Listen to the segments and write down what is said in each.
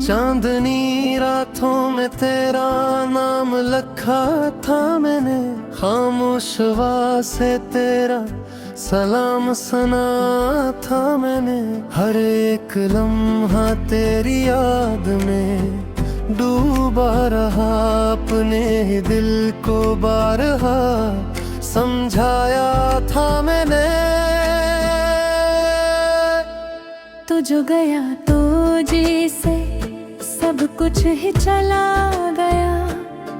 चांदनी रातों में तेरा नाम लिखा था मैंने, खामोश से तेरा सलाम सुना था मैंने। हर एक लम्हा तेरी याद में डूबा रहा, अपने ही दिल को बारहा समझाया था मैंने। तो जो गया तो जैसे सब कुछ ही चला गया,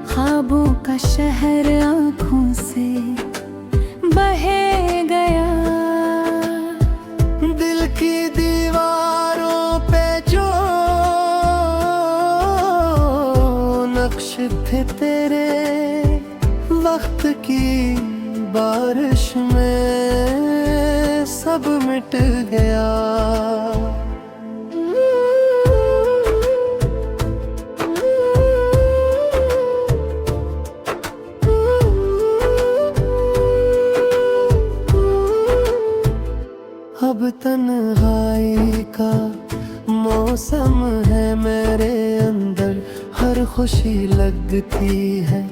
ख्वाबों का शहर आँखों से बहे गया। दिल की दीवारों पे जो नक्श थे तेरे, वक्त की बारिश में सब मिट गया। अब तन्हाई का मौसम है मेरे अंदर, हर खुशी लगती है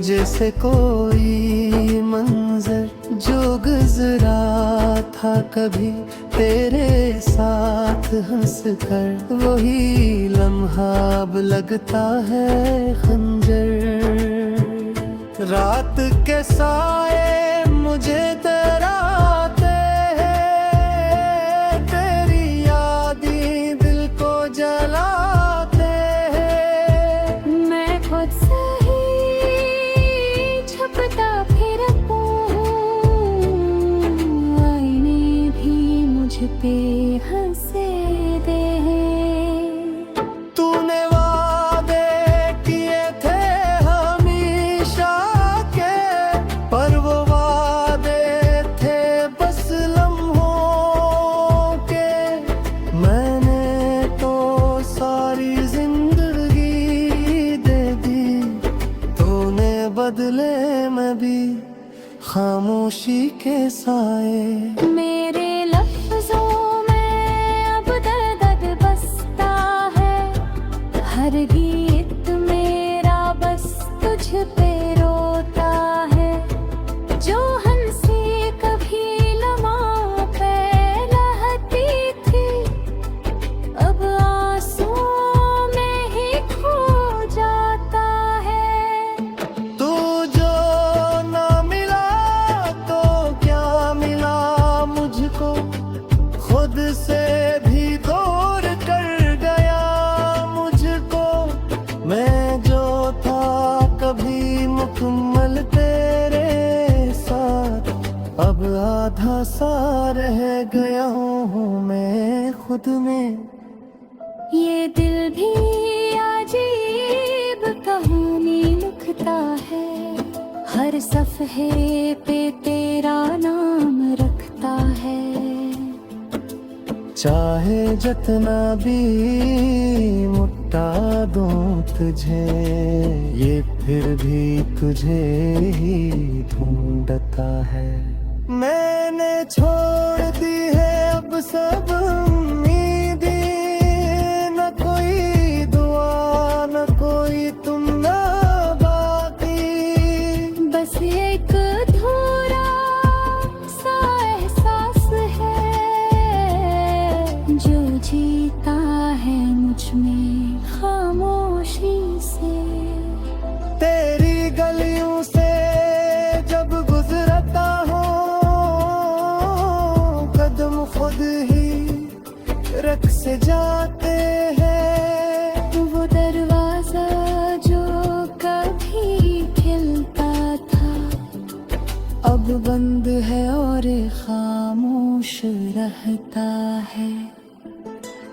जैसे कोई मंजर जो गुजरा था कभी तेरे साथ हंस कर। वही लम्हा अब लगता है खंजर। रात के साए मुझे डराते हैं, तेरी यादें दिल को जलाते हैं। मैं खुद से ही छपता फिरता हूँ, आईने भी मुझ पे हंसे दे। तूने वादे किए थे हमेशा के, पर वो वादे थे बस लम्हों के। मैंने तो सारी जिंदगी दे दी, तूने बदले में भी खामोशी के साए। मेरे लफ्जों में अब दर्द बसता है, हर गीत मेरा बस तुझ पे रोता है। जो हंसी कभी लम्हा पे लहती थी, अब आंसुओं में ही खो जाता है। तू जो ना मिला तो क्या मिला मुझको, खुद से भी दूर कर गया मुझको। मैं जो था कभी मुकम्मल तेरे साथ, अब आधा सा रह गया हूँ मैं खुद में। ये दिल भी अजीब कहानी लिखता है, हर सफ़हे पे तेरा नाम रखता है। चाहे जितना भी मुट्टा दूं तुझे, ये फिर भी तुझे ही ढूंढता है। मैंने छोड़ दी है अब सब उम्मीदें, न कोई दुआ न कोई तुम ना बाकी। बस एक अधूरा सा एहसास है जो जीता है मुझ में खामोशी से। तेरी गलियों से जब गुजरता हूँ, कदम खुद ही रख से जाते हैं। वो दरवाजा जो कभी खिलता था, अब बंद है और खामोश रहता है।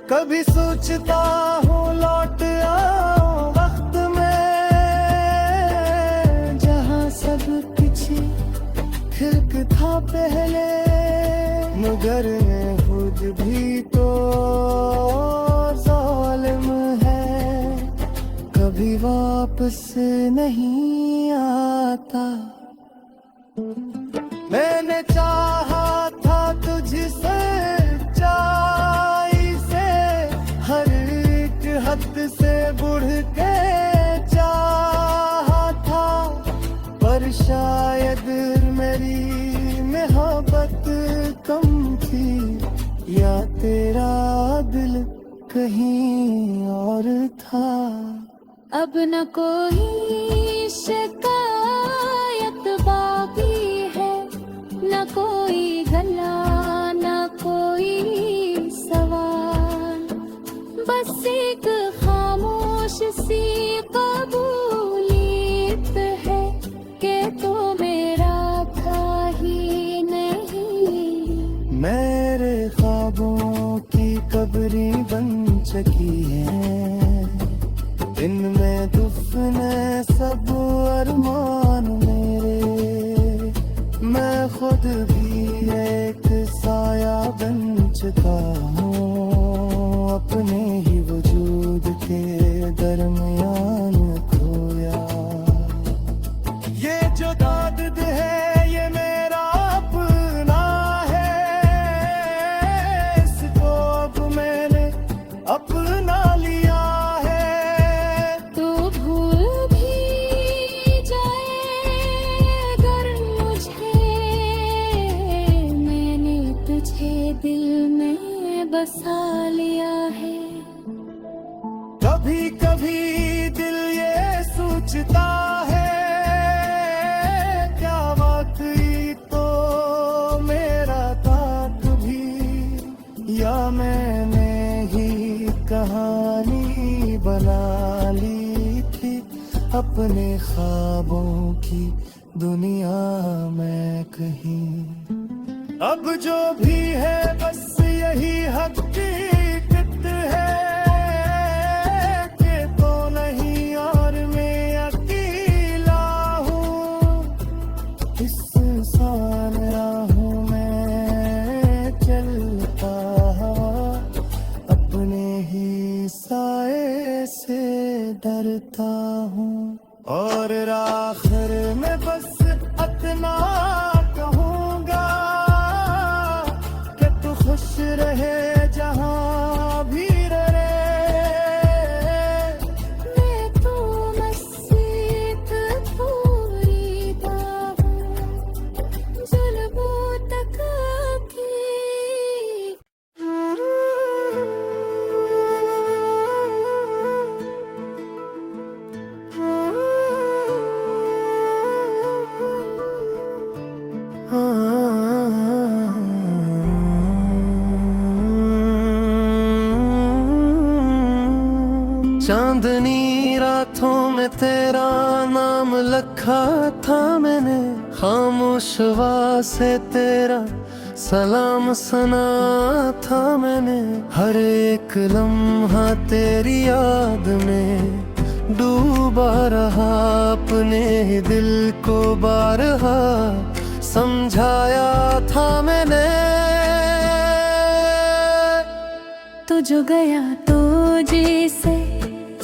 कभी सोचता हूँ लौट आऊं वक्त में, जहाँ सब कुछ ठीक था पहले। मगर खुद भी तो जालिम है, कभी वापस नहीं आता। मैंने चाहा था तुझसे चाई से, हर एक हद या तेरा दिल कहीं और था। अब न कोई शिकायत बाकी है, न कोई गला न कोई सवाल, बस एक खामोश सी कबूलियत है कि तो मेरा था ही नहीं। मेरे ख्वाबों की कब्री बन चुकी है, इनमें दुफने सब अरमान मेरे। मैं खुद भी एक साया बन चुका हूँ, अपने ही वजूद के दरमियान खोया। ये जो दाद है ये मेरा अपना है, इसको अब मैंने अपना लिया है। तो भूल भी जाए अगर मुझे, मैंने तुझे दिल में बसा लिया है। कभी कभी दिल ये सोचता है, क्या वाकई तो मेरा था कभी, या मैंने ही कहानी बना ली थी अपने ख्वाबों की दुनिया में कहीं। अब जो भी है बस यही हकीकत है कि तो नहीं और मैं अकेला हूँ। इस इंसान राहों में चलता हवा, अपने ही साए से डरता हूँ। और आखिर में बस इतना कहूँगा कि तू खुश रहे जहाँ भी रहे। मैं तो मस्जिद पूरी हूँ, जुल्मों तक की। चांदनी रातों में तेरा नाम लिखा था मैंने, खामोश आवाज़ से तेरा सलाम सुना था मैंने। हर एक लम्हा तेरी याद में डूबा रहा, अपने ही दिल को बारहा समझाया था मैंने। तो जो गया तो जैसे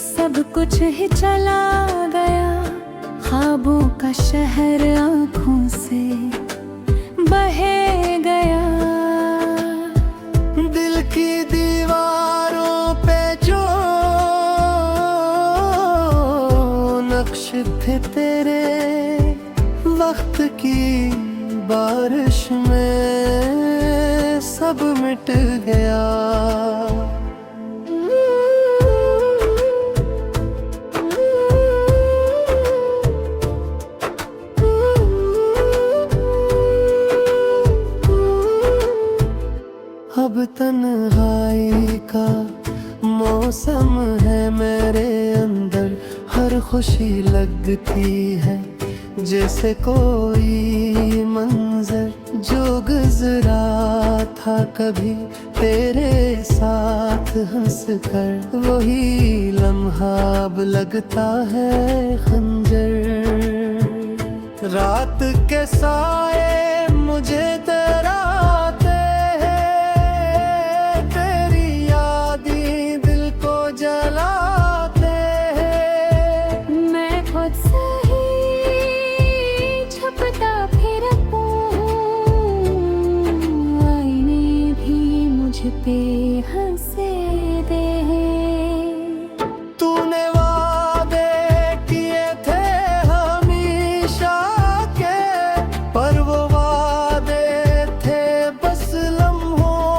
सब कुछ ही चला गया, ख्वाबों का शहर आँखों से बहे गया। दिल की दीवारों पे जो नक्श थे तेरे, वक्त की बारिश में सब मिट गया। अब तन्हाई का मौसम है मेरे अंदर, हर खुशी लगती है जैसे कोई मंजर जो गुजरा था कभी तेरे साथ हंस कर। वही लम्हा अब लगता है खंजर। रात के साए मुझे डराते हैं, तेरी यादें दिल को जलाते हैं। मैं खुद से ही छपता फिरता हूँ, आईने भी मुझ पे हंसे दे। तूने वादे किए थे हमेशा के, पर वो वादे थे बस लम्हों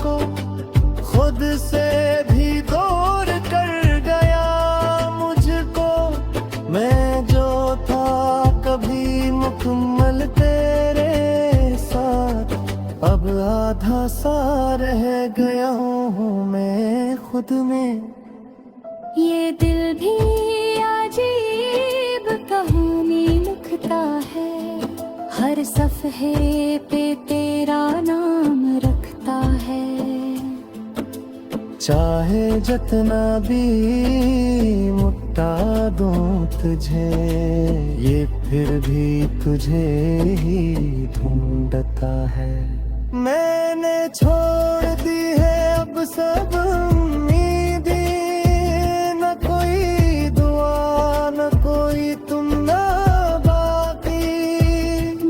को खुद से भी दूर कर गया मुझको। मैं जो था कभी मुकम्मल तेरे साथ, अब आधा सा रह गया हूँ मैं खुद में। ये दिल भी अजीब कहानी लिखता है, हर सफ़हे पे तेरा नाम रखता है। चाहे जितना भी मुट्टा दूं तुझे, ये फिर भी तुझे ही ढूंढता है। मैंने छोड़ दी है अब सब उम्मीदें, न कोई दुआ न कोई तुम ना बाकी।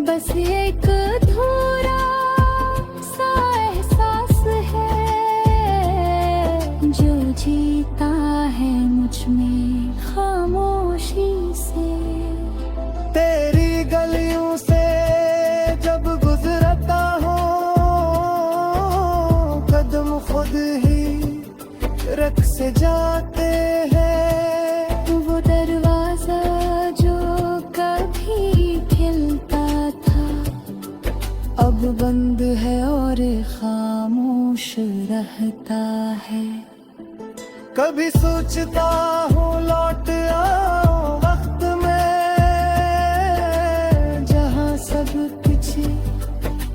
बस एक अधूरा सा एहसास है जो जीता है मुझ में खामोशी से। तेरी गलियों से जब गुजरता हूँ, कदम खुद ही रख से जाते हैं। वो दरवाजा जो कभी खिलता था, अब बंद है और खामोश रहता है। कभी सोचता हूँ लौट आओ वक्त में, जहाँ सब कुछ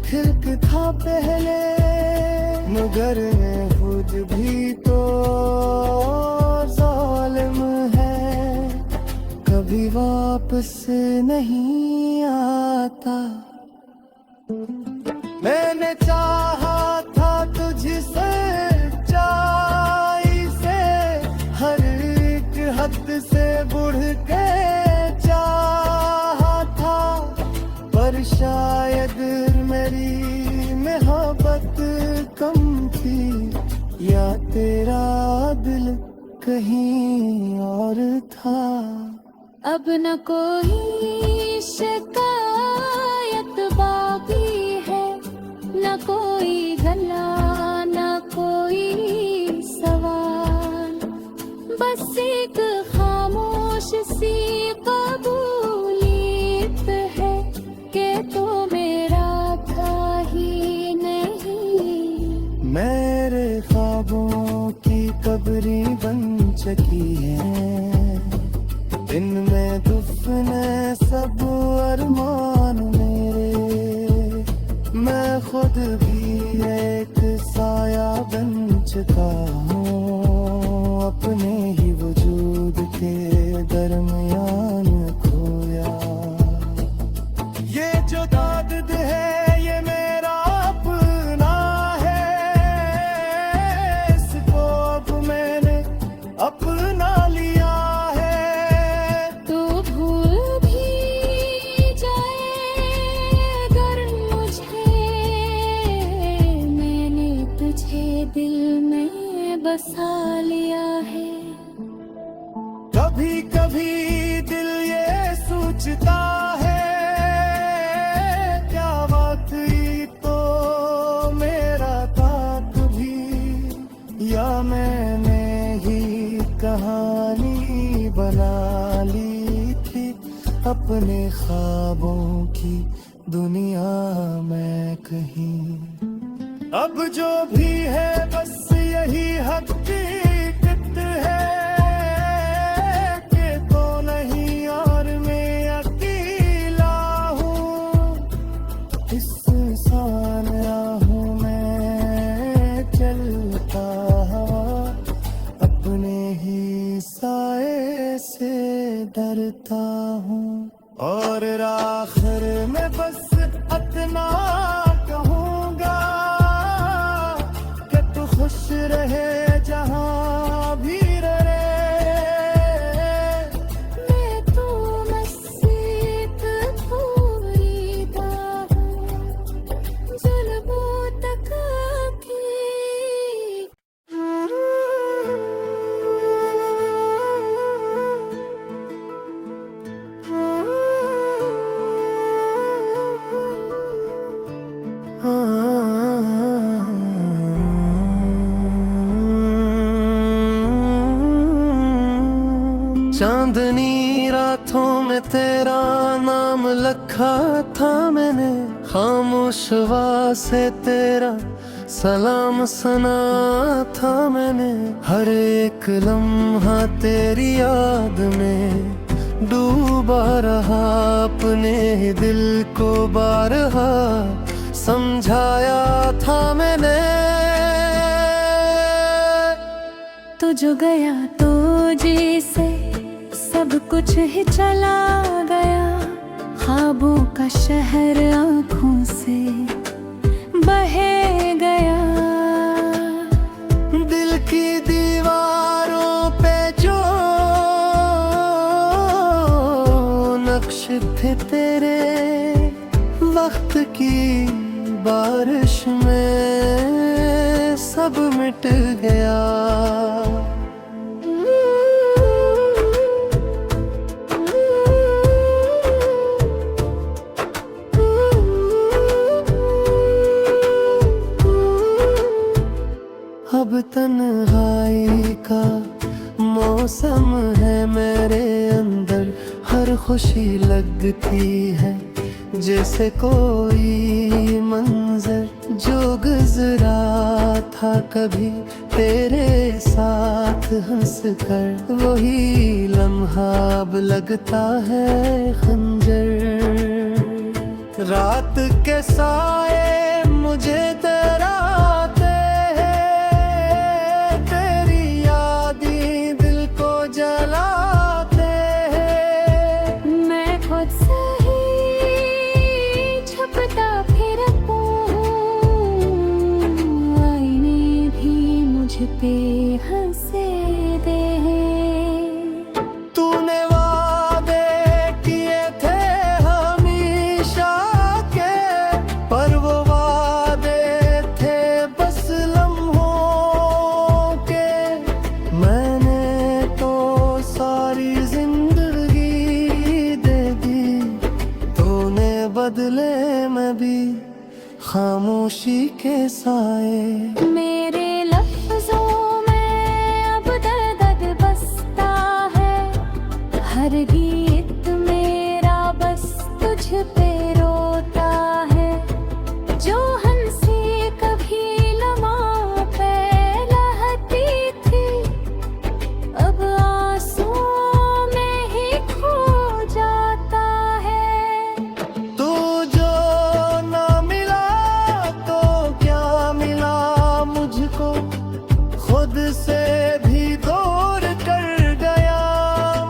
ठीक था पहले। मगर खुद भी तो जालिम है, कभी वापस नहीं आता। मैंने चाहा था तुझसे सच्चाई से, हर एक हद से बढ़ के चाहा था। पर शायद मेरी मोहब्बत कम थी, या तेरा दिल कहीं और था। अब न कोई शिकायत बाकी है, न कोई गला न कोई सवाल। बस एक खामोश सी कबूलियत है कि तो मेरा था ही नहीं। मेरे ख्वाबों की कब्री बन चुकी है, इनमें दुफने सब अरमान मेरे। मैं खुद भी एक साया बन चुका हूँ, अपने ही वजूद के दरमियान खोया। ये जो दर्द है ये मेरा अपना है, इसको अब मैंने अपना लिया है। तो भूल भी जाए अगर मुझे, मैंने तुझे दिल में बसा लिया है। कभी कभी दिल ये सोचता है, क्या वाकई तो मेरा था कभी, या मैंने ही कहानी बना ली थी अपने ख्वाबों की दुनिया में कहीं। अब जो भी है बस यही हकीकत है कि तो नहीं और मैं अकेला हूँ। इस इंसान राहों में चलता हवा, अपने ही साए से डरता हूँ। और आखिर में बस इतना कहूँगा कि तू खुश रहे जहाँ भी रहे। मैं तो मस्जिद पूरीदा हूँ, जुल्मों तक की। चांदनी रातों में तेरा नाम लिखा था मैंने, खामोश हवा से तेरा सलाम सुना था मैंने। हर एक लम्हा तेरी याद में डूबा रहा, अपने ही दिल को बारहा समझाया था मैंने। तो जो गया तो जैसे सब कुछ ही चला गया, ख्वाबों का शहर आँखों से बहे गया। दिल की दीवारों पे जो नक्श थे तेरे, वक्त की बारिश में सब मिट गया। अब तन्हाई का मौसम है मेरे अंदर, हर खुशी लगती है जैसे कोई मंजर जो गुजरा था कभी तेरे साथ हंस कर। वही लम्हा अब लगता है खंजर। रात के साए मुझे डराते हैं, तेरी यादें दिल को जलाते हैं। मैं खुद से ही छपता फिरता हूँ, आईने भी मुझ पे हंसे दे। तूने वादे किए थे हमेशा के, पर वो वादे थे बस लम्हों के। मैंने तो सारी जिंदगी दे दी, तूने बदले में भी खामोशी के साए। मेरे लफ्जों में अब दर्द बसता है, हर गीत मेरा बस तुझ पे रोता है। जो हंसी कभी लम्हा पे लहती थी, अब आंसुओं में ही खो जाता है। तू जो ना मिला तो क्या मिला मुझको, खुद से भी दूर कर गया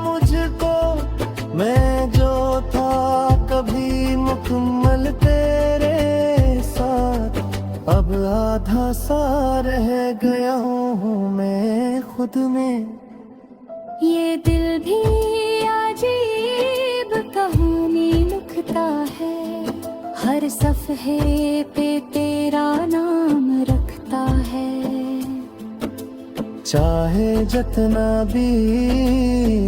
मुझको। मैं जो था कभी मुकम्मल तेरे साथ, अब आधा सा रह गया हूँ मैं खुद में। ये दिल भी अजीब कहानी लिखता है, हर सफ़हे पे तेरा नाम रखता है। चाहे जितना भी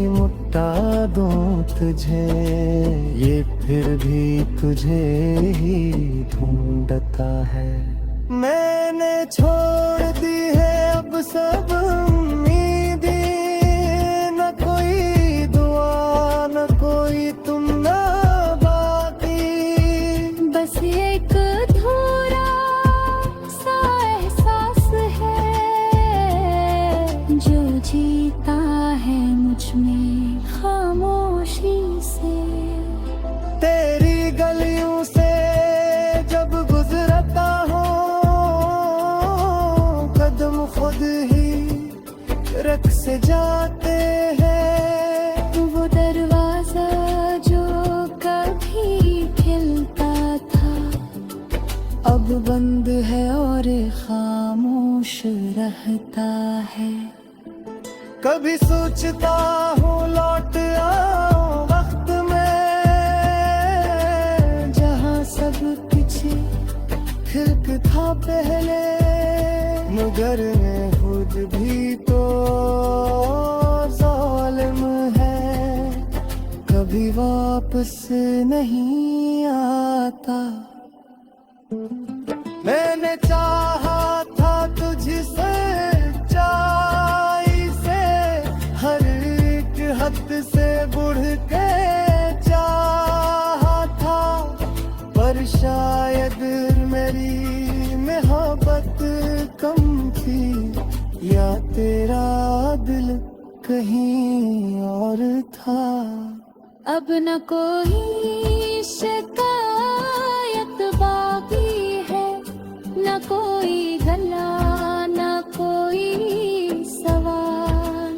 मुट्टा दूं तुझे, ये फिर भी तुझे ही ढूंढता है। मैंने छोड़ दी है अब सब उम्मीदें, न कोई दुआ न कोई तुम ना बाकी। बस एक अधूरा सा एहसास है जो जीता है मुझ में खामोशी से। तेरी गलियों से जब गुजरता हूँ, कदम खुद ही रख से जाते हैं। वो दरवाजा जो कभी खिलता था, अब बंद है और खामोश रहता है। कभी सोचता हूँ लौट आऊं वक्त में, जहाँ सब कुछ ठीक था पहले, मगर मैं खुद भी तो जालिम है, कभी वापस नहीं आता। मैंने चाहा था तुझसे चाई से, हर एक हद या तेरा दिल कहीं और था। अब न कोई शिकायत बाकी है, न कोई गला न कोई सवाल,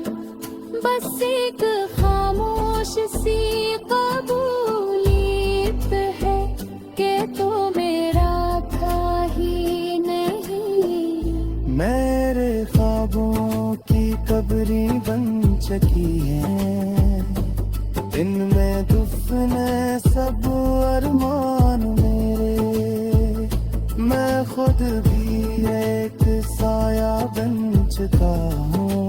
बस एक खामोश सी कबूलियत है कि तो मेरा था ही नहीं। मेरे ख्वाबों की कब्री बन चुकी है, इनमें दुफने सब अरमान मेरे। मैं खुद भी एक साया बन चुका हूँ,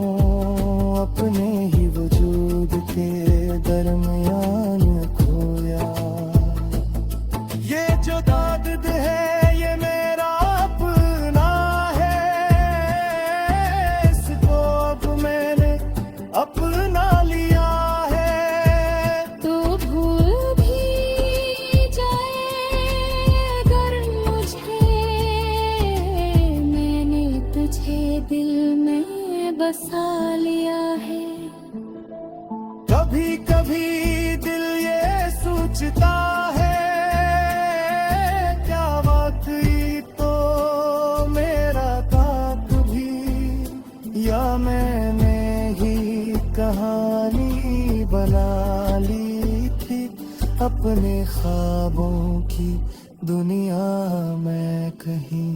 अपने ही वजूद के दरमियान खोया। ये जो दर्द है ये मेरा अपना है, इसको अब मैंने अपना लिया है। तो भूल भी जाए अगर मुझे, मैंने तुझे दिल में बसा लिया है। कभी कभी दिल ये सोचता है, क्या वाकई तो मेरा था कभी, या मैंने ही कहानी बना ली थी अपने ख्वाबों की दुनिया में कहीं।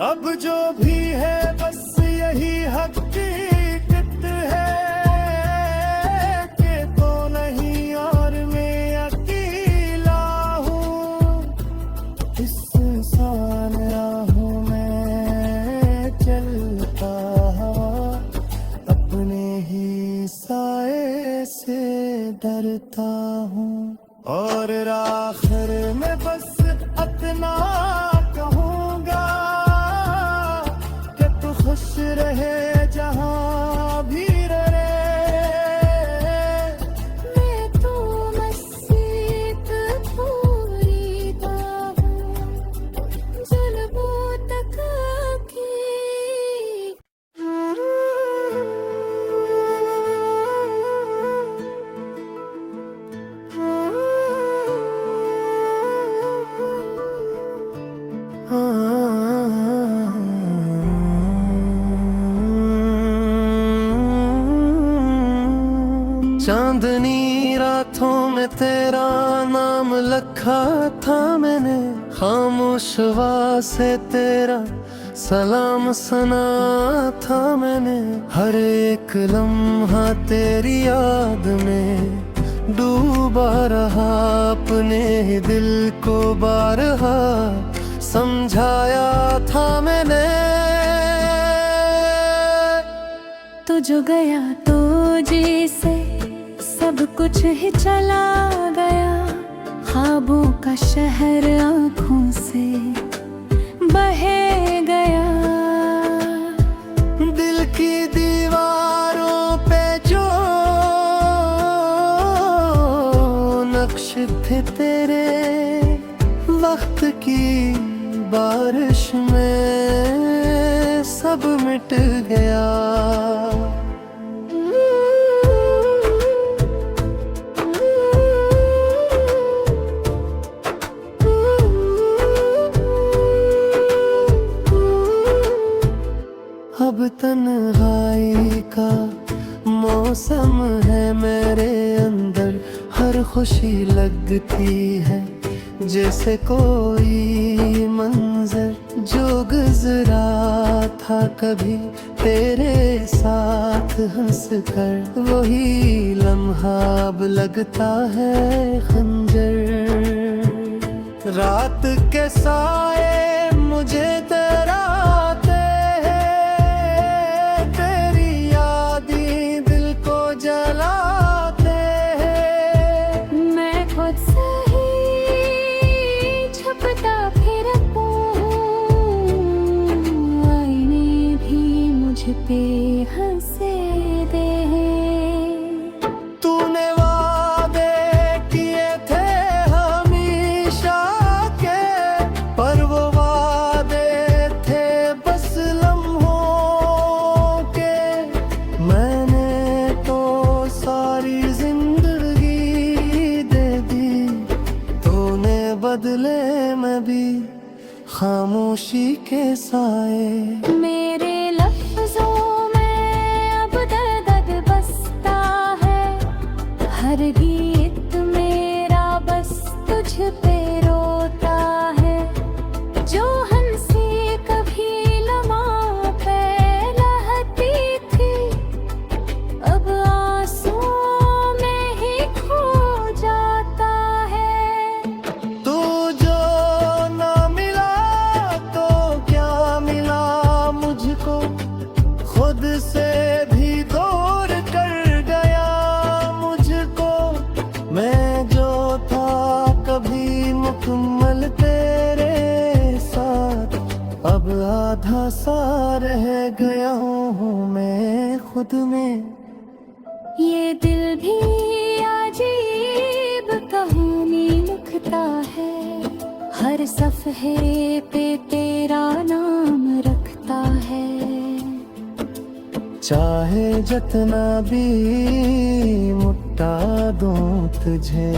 अब जो भी है बस यही हकीकत है कि तो नहीं और मैं अकेला हूँ। इस इंसान राहों में चलता हवा, अपने ही साए से डरता हूँ। और आखिर में बस इतना कहूँगा कि तू खुश रहे जहाँ भी रहे। मैं तो मस्जिद पूरी हूँ, जुल्मों तक की। चांदनी रातों में तेरा नाम लिखा था मैंने, खामोश आवाज़ से तेरा सलाम सुना था मैंने। हर एक लम्हा तेरी याद में डूबा रहा, अपने ही दिल को बारहा समझाया था मैंने। तो जो गया तो जैसे सब कुछ ही चला गया, ख्वाबों का शहर आँखों से बहे गया। दिल की दीवारों पे जो नक्श थे तेरे, वक्त की बारिश में सब मिट गया। अब तन्हाई का मौसम है मेरे अंदर, हर खुशी लगती है जैसे कोई मंजर जो गुजरा था कभी तेरे साथ हंस कर। वही लम्हा अब लगता है खंजर। रात के साए मुझे डराते हैं, तेरी यादें दिल को जलाते हैं। मैं खुद से ही छपता फिरता हूँ, आईने भी मुझ पे हंसे दे। तूने वादे किए थे हमेशा के, पर वो वादे थे बस लम्हों को खुद से भी दूर कर गया मुझको। मैं जो था कभी मुकम्मल तेरे साथ, अब आधा सा रह गया हूँ मैं खुद में। ये दिल भी अजीब कहानी लिखता है, हर सफ़हे पे तेरा नाम रखता है। चाहे जितना भी मुट्टा दूं तुझे,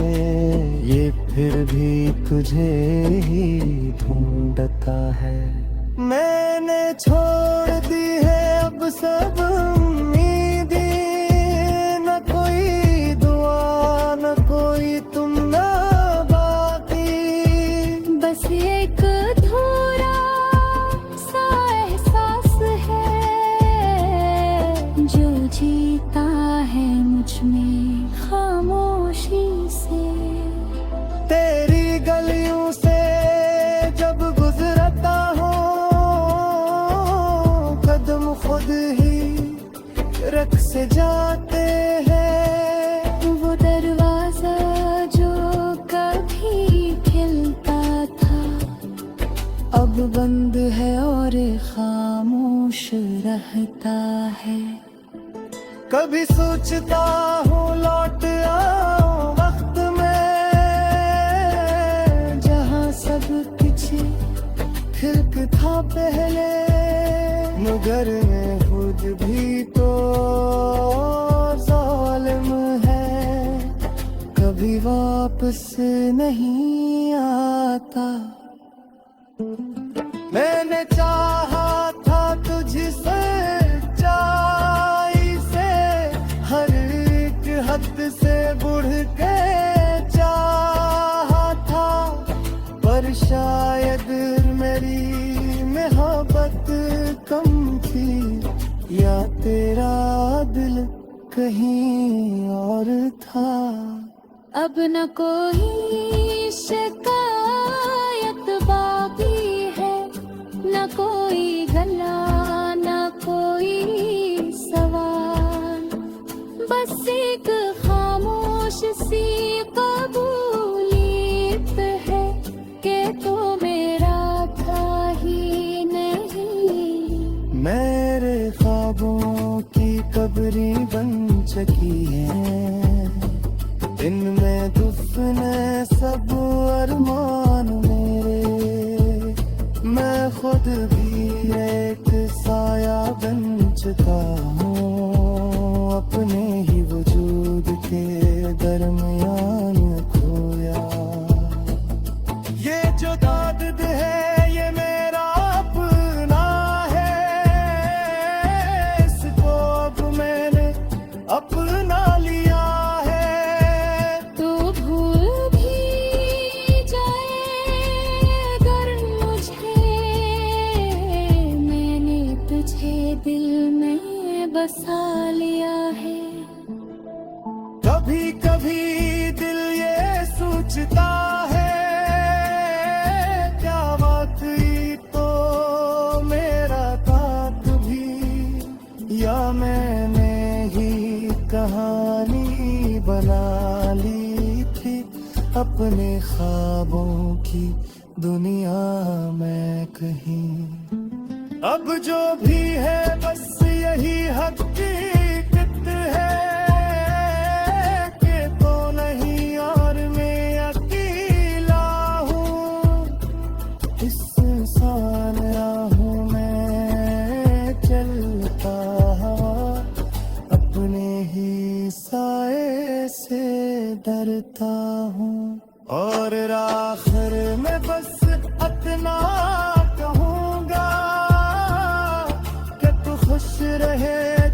ये फिर भी तुझे ही ढूंढता है। मैंने छोड़ दी है अब सब उम्मीदें, न कोई दुआ न कोई तुम ना बाकी। बस एक अधूरा सा एहसास है जो जीता है मुझ में खामोशी से। तेरी गलियों से जब गुजरता हूँ, कदम खुद ही रख से जाते हैं। वो दरवाजा जो कभी खिलता था, अब बंद है और खामोश रहता है। कभी सोचता हूँ लौट आऊं वक्त में, जहाँ सब कुछ ठीक था पहले, मगर मैं खुद भी तो जालिम है, कभी वापस नहीं आता। मैंने चाहा था तुझसे सच्चाई से, हर एक हद से बढ़ के चाहा था, पर शायद मेरी मोहब्बत कम थी, या तेरा दिल कहीं और था। अब न कोई शिकायत बाकी है, न कोई गला न कोई सवाल, बस एक खामोश सी कबूलियत है कि तो मेरा था ही नहीं। मेरे ख्वाबों की कब्री बन चुकी है, इनमें दुफने सब अरमान मेरे। मैं खुद भी एक साया बन चुका हूँ, अपने ही वजूद के दरमियान खोया। ये जो दाद है ये मेरा अपना है, इसको अब मैंने अपना लिया है। तो भूल भी जाए अगर मुझे, मैंने तुझे दिल में बसा लिया है। कभी कभी दिल ये सोचता है, क्या वाकई तो मेरा था भी, या मैंने ही कहानी बना ली थी अपने ख्वाबों की दुनिया में कहीं। अब जो भी है बस यही हकीकत है कि तो नहीं और मैं अकेला हूँ। इस इंसान राहों में चलता हवा, अपने ही साए से डरता हूँ। और आखिर में बस इतना कहूँगा कि तू खुश रहे